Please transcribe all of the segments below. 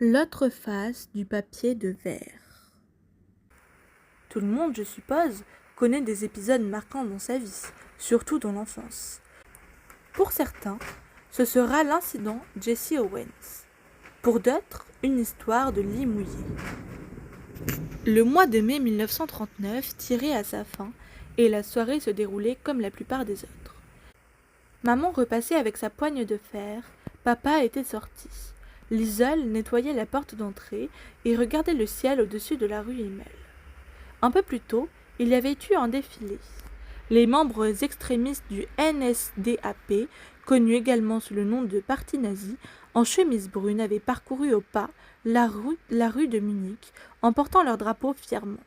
L'autre face du papier de verre. Tout le monde, je suppose, connaît des épisodes marquants dans sa vie, surtout dans l'enfance. Pour certains, ce sera l'incident Jesse Owens. Pour d'autres, une histoire de lit mouillé. Le mois de mai 1939 tirait à sa fin et la soirée se déroulait comme la plupart des autres. Maman repassait avec sa poigne de fer, papa était sorti. Liesl nettoyait la porte d'entrée et regardait le ciel au-dessus de la rue Himmel. Un peu plus tôt, il y avait eu un défilé. Les membres extrémistes du NSDAP, connus également sous le nom de Parti nazi, en chemise brune avaient parcouru au pas la rue de Munich en portant leur drapeau fièrement,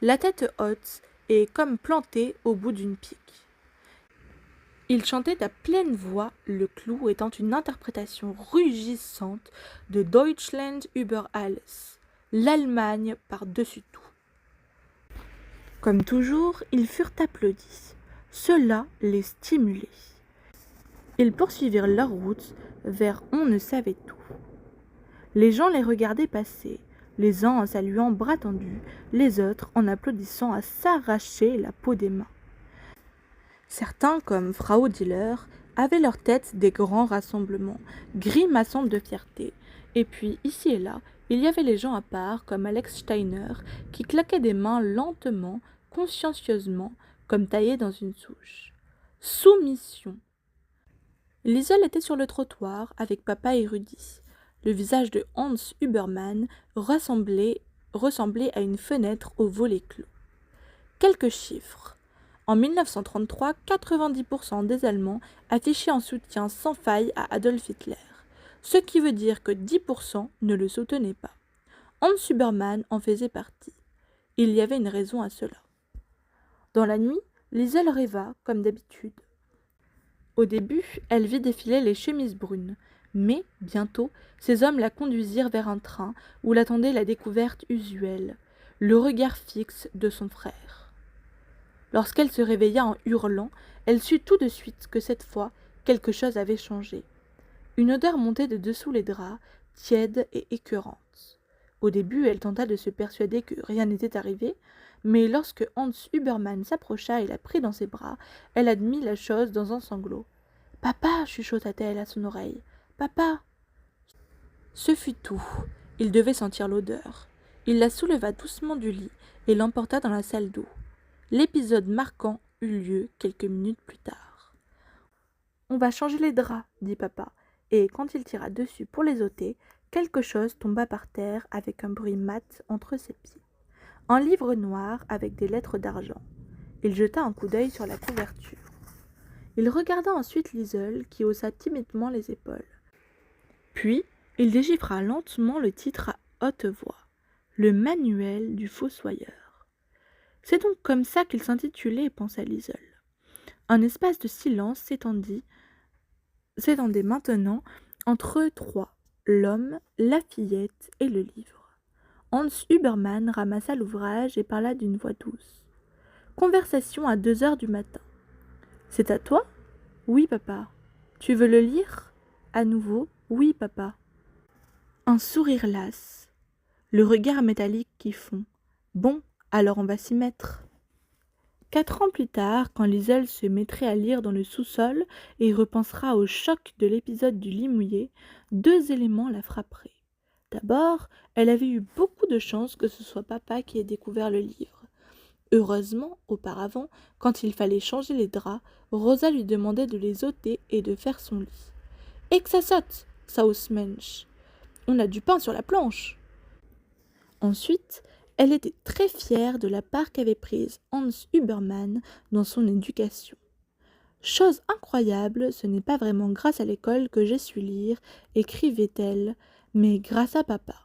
la tête haute et comme plantée au bout d'une pique. Ils chantaient à pleine voix, le clou étant une interprétation rugissante de Deutschland über alles, l'Allemagne par-dessus tout. Comme toujours, ils furent applaudis. Cela les stimulait. Ils poursuivirent leur route vers on ne savait où. Les gens les regardaient passer, les uns en saluant bras tendus, les autres en applaudissant à s'arracher la peau des mains. Certains, comme Frau Diller, avaient leur tête des grands rassemblements, grimaçant de fierté. Et puis, ici et là, il y avait les gens à part, comme Alex Steiner, qui claquaient des mains lentement, consciencieusement, comme taillés dans une souche. Soumission. Liesl était sur le trottoir, avec papa et Rudy. Le visage de Hans Hubermann ressemblait à une fenêtre au volet clos. Quelques chiffres. En 1933, 90% des Allemands affichaient un soutien sans faille à Adolf Hitler, ce qui veut dire que 10% ne le soutenaient pas. Hans Hubermann en faisait partie. Il y avait une raison à cela. Dans la nuit, Liesl rêva, comme d'habitude. Au début, elle vit défiler les chemises brunes, mais, bientôt, ces hommes la conduisirent vers un train où l'attendait la découverte usuelle, le regard fixe de son frère. Lorsqu'elle se réveilla en hurlant, elle sut tout de suite que cette fois, quelque chose avait changé. Une odeur montait de dessous les draps, tiède et écœurante. Au début, elle tenta de se persuader que rien n'était arrivé, mais lorsque Hans Hubermann s'approcha et la prit dans ses bras, elle admit la chose dans un sanglot. « Papa » chuchota-t-elle à son oreille. « Papa !» Ce fut tout. Il devait sentir l'odeur. Il la souleva doucement du lit et l'emporta dans la salle d'eau. L'épisode marquant eut lieu quelques minutes plus tard. « On va changer les draps, dit papa, et quand il tira dessus pour les ôter, quelque chose tomba par terre avec un bruit mat entre ses pieds. Un livre noir avec des lettres d'argent. Il jeta un coup d'œil sur la couverture. Il regarda ensuite Liesl qui haussa timidement les épaules. Puis, il déchiffra lentement le titre à haute voix. Le manuel du fossoyeur. C'est donc comme ça qu'il s'intitulait, pensa Liesl. Un espace de silence s'étendait maintenant entre eux trois, l'homme, la fillette et le livre. Hans Hubermann ramassa l'ouvrage et parla d'une voix douce. Conversation à 2 heures du matin. « C'est à toi ? » ?»« Oui, papa. »« Tu veux le lire ? » ?»« À nouveau. »« Oui, papa. » Un sourire lasse. Le regard métallique qui fond. « Bon, alors on va s'y mettre. » 4 ans plus tard, quand Liesl se mettrait à lire dans le sous-sol et repensera au choc de l'épisode du lit mouillé, 2 éléments la frapperaient. D'abord, elle avait eu beaucoup de chance que ce soit papa qui ait découvert le livre. Heureusement, auparavant, quand il fallait changer les draps, Rosa lui demandait de les ôter et de faire son lit. « Et que ça saute, Sausmensch ! On a du pain sur la planche !» Ensuite, elle était très fière de la part qu'avait prise Hans Hubermann dans son éducation. « Chose incroyable, ce n'est pas vraiment grâce à l'école que j'ai su lire, écrivait-elle, mais grâce à papa.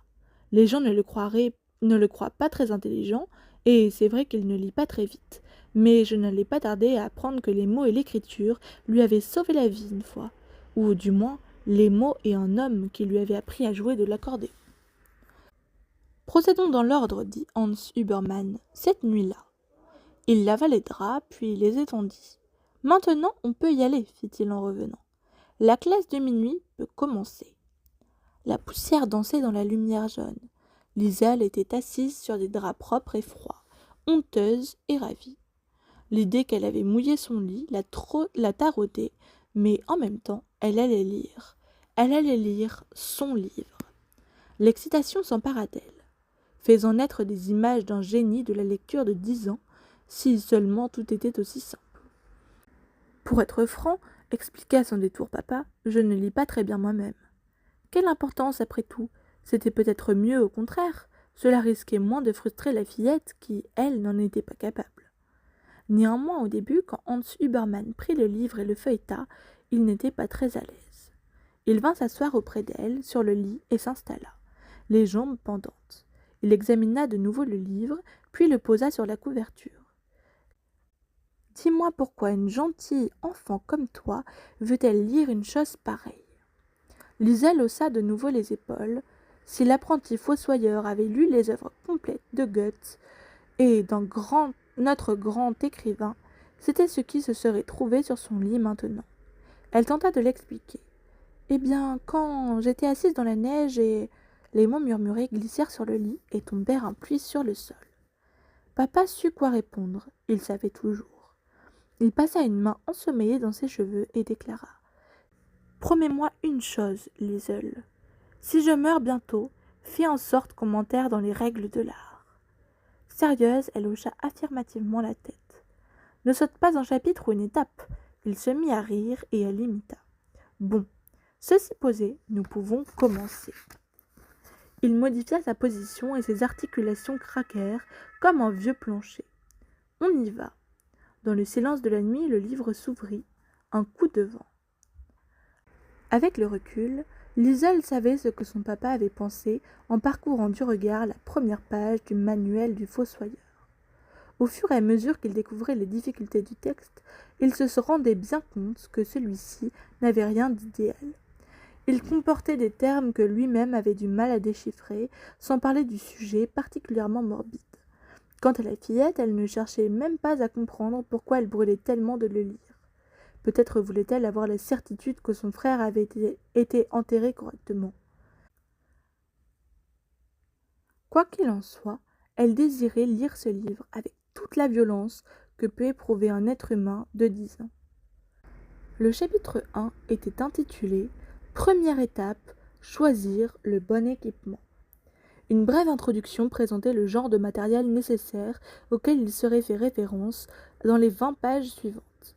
Les gens ne le croient pas très intelligent, et c'est vrai qu'il ne lit pas très vite. Mais je n'allais pas tarder à apprendre que les mots et l'écriture lui avaient sauvé la vie une fois, ou du moins les mots et un homme qui lui avait appris à jouer de l'accordéon. Procédons dans l'ordre, dit Hans Hubermann, cette nuit-là. Il lava les draps, puis les étendit. Maintenant, on peut y aller, fit-il en revenant. La classe de minuit peut commencer. La poussière dansait dans la lumière jaune. Liesel était assise sur des draps propres et froids, honteuse et ravie. L'idée qu'elle avait mouillé son lit la taraudait, mais en même temps, elle allait lire. Elle allait lire son livre. L'excitation s'empara d'elle, faisant naître des images d'un génie de la lecture de 10 ans, si seulement tout était aussi simple. Pour être franc, expliqua à son détour papa, je ne lis pas très bien moi-même. Quelle importance après tout? C'était peut-être mieux au contraire. Cela risquait moins de frustrer la fillette qui, elle, n'en était pas capable. Néanmoins, au début, quand Hans Huberman prit le livre et le feuilleta, il n'était pas très à l'aise. Il vint s'asseoir auprès d'elle, sur le lit, et s'installa, les jambes pendantes. Il examina de nouveau le livre, puis le posa sur la couverture. « Dis-moi pourquoi une gentille enfant comme toi veut-elle lire une chose pareille ?» Liesel haussa de nouveau les épaules. Si l'apprenti fossoyeur avait lu les œuvres complètes de Goethe et notre grand écrivain, c'était ce qui se serait trouvé sur son lit maintenant. Elle tenta de l'expliquer. « Eh bien, quand j'étais assise dans la neige et... » Les mots murmurés glissèrent sur le lit et tombèrent un pli sur le sol. Papa sut quoi répondre, il savait toujours. Il passa une main ensommeillée dans ses cheveux et déclara « Promets-moi une chose, Liesel. Si je meurs bientôt, fais en sorte qu'on m'enterre dans les règles de l'art. » Sérieuse, elle hocha affirmativement la tête. « Ne saute pas un chapitre ou une étape. » Il se mit à rire et elle imita. « Bon, ceci posé, nous pouvons commencer. » Il modifia sa position et ses articulations craquèrent comme un vieux plancher. « On y va. » Dans le silence de la nuit, le livre s'ouvrit. Un coup de vent. Avec le recul, Liesel savait ce que son papa avait pensé en parcourant du regard la première page du manuel du fossoyeur. Au fur et à mesure qu'il découvrait les difficultés du texte, il se rendait bien compte que celui-ci n'avait rien d'idéal. Il comportait des termes que lui-même avait du mal à déchiffrer, sans parler du sujet particulièrement morbide. Quant à la fillette, elle ne cherchait même pas à comprendre pourquoi elle brûlait tellement de le lire. Peut-être voulait-elle avoir la certitude que son frère avait été enterré correctement. Quoi qu'il en soit, elle désirait lire ce livre avec toute la violence que peut éprouver un être humain de 10 ans. Le chapitre 1 était intitulé « Première étape, choisir le bon équipement ». Une brève introduction présentait le genre de matériel nécessaire auquel il serait fait référence dans les 20 pages suivantes.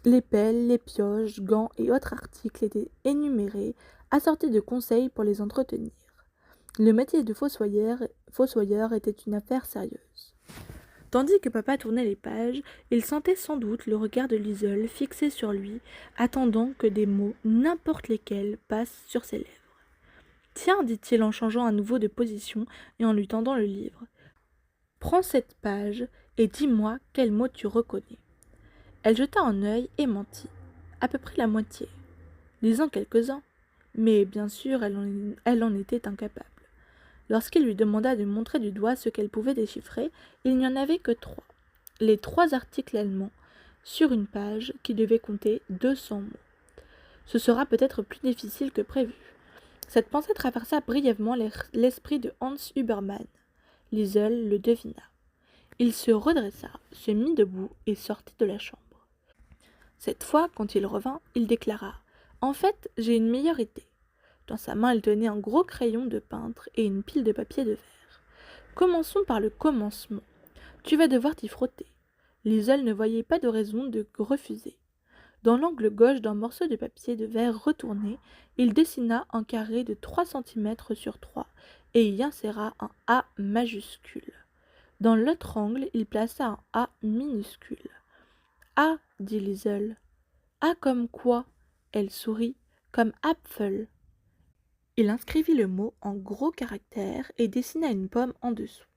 Les pelles, les pioches, gants et autres articles étaient énumérés, assortis de conseils pour les entretenir. Le métier de fossoyeur était une affaire sérieuse. Tandis que papa tournait les pages, il sentait sans doute le regard de Liesel fixé sur lui, attendant que des mots, n'importe lesquels, passent sur ses lèvres. « Tiens, dit-il en changeant à nouveau de position et en lui tendant le livre. « Prends cette page et dis-moi quel mot tu reconnais. » Elle jeta un œil et mentit. À peu près la moitié. Lisant quelques-uns. Mais bien sûr, elle en était incapable. Lorsqu'il lui demanda de montrer du doigt ce qu'elle pouvait déchiffrer, il n'y en avait que 3. Les 3 articles allemands, sur une page qui devait compter 200 mots. Ce sera peut-être plus difficile que prévu. Cette pensée traversa brièvement l'esprit de Hans Huberman. Liesel le devina. Il se redressa, se mit debout et sortit de la chambre. Cette fois, quand il revint, il déclara « En fait, j'ai une meilleure idée. » Dans sa main, il tenait un gros crayon de peintre et une pile de papier de verre. « Commençons par le commencement. Tu vas devoir t'y frotter. » Liesel ne voyait pas de raison de refuser. Dans l'angle gauche d'un morceau de papier de verre retourné, il dessina un carré de 3 cm sur 3 et y inséra un A majuscule. Dans l'autre angle, il plaça un A minuscule. « Ah » dit Liesel. « Ah comme quoi ?» Elle sourit. « Comme Apfel. » Il inscrivit le mot en gros caractères et dessina une pomme en dessous.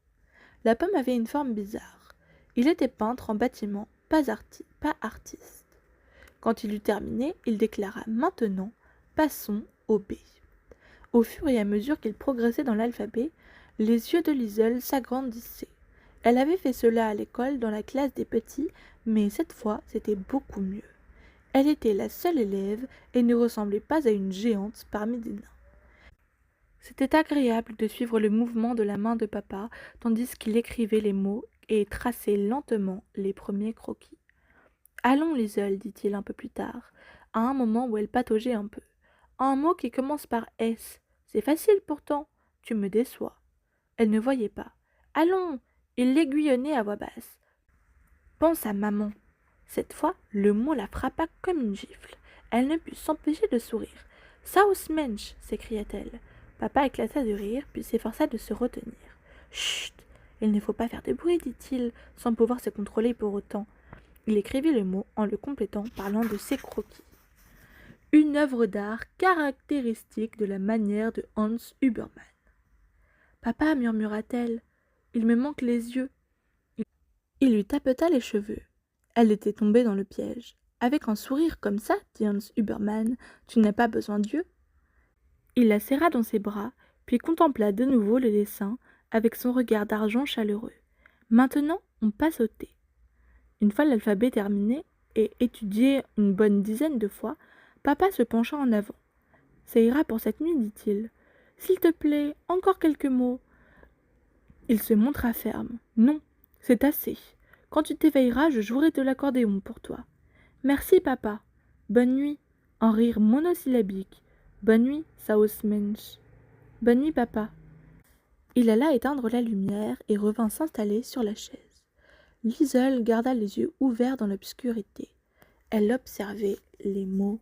La pomme avait une forme bizarre. Il était peintre en bâtiment, pas artiste. Quand il eut terminé, il déclara « Maintenant, passons au B ». Au fur et à mesure qu'il progressait dans l'alphabet, les yeux de Liesel s'agrandissaient. Elle avait fait cela à l'école dans la classe des petits, mais cette fois c'était beaucoup mieux. Elle était la seule élève et ne ressemblait pas à une géante parmi des nains. C'était agréable de suivre le mouvement de la main de papa tandis qu'il écrivait les mots et traçait lentement les premiers croquis. Allons, Liesel, dit-il un peu plus tard, à un moment où elle pataugeait un peu. Un mot qui commence par S. C'est facile pourtant. Tu me déçois. Elle ne voyait pas. Allons, il l'aiguillonnait à voix basse. Pense à maman. Cette fois, le mot la frappa comme une gifle. Elle ne put s'empêcher de sourire. Sausmensch, s'écria-t-elle. Papa éclata de rire, puis s'efforça de se retenir. Chut, il ne faut pas faire de bruit, dit-il, sans pouvoir se contrôler pour autant. Il écrivit le mot en le complétant parlant de ses croquis. Une œuvre d'art caractéristique de la manière de Hans Huberman. Papa, murmura-t-elle, il me manque les yeux. Il lui tapeta les cheveux. Elle était tombée dans le piège. Avec un sourire comme ça, dit Hans Huberman, tu n'as pas besoin d'yeux. Il la serra dans ses bras, puis contempla de nouveau le dessin avec son regard d'argent chaleureux. Maintenant, on passe au thé. Une fois l'alphabet terminé et étudié une bonne dizaine de fois, papa se pencha en avant. Ça ira pour cette nuit, dit-il. S'il te plaît, encore quelques mots. Il se montra ferme. Non, c'est assez. Quand tu t'éveilleras, je jouerai de l'accordéon pour toi. Merci, papa. Bonne nuit. En rire monosyllabique. Bonne nuit, Sausmensch. Bonne nuit, papa. Il alla éteindre la lumière et revint s'installer sur la chaise. Liesel garda les yeux ouverts dans l'obscurité. Elle observait les mots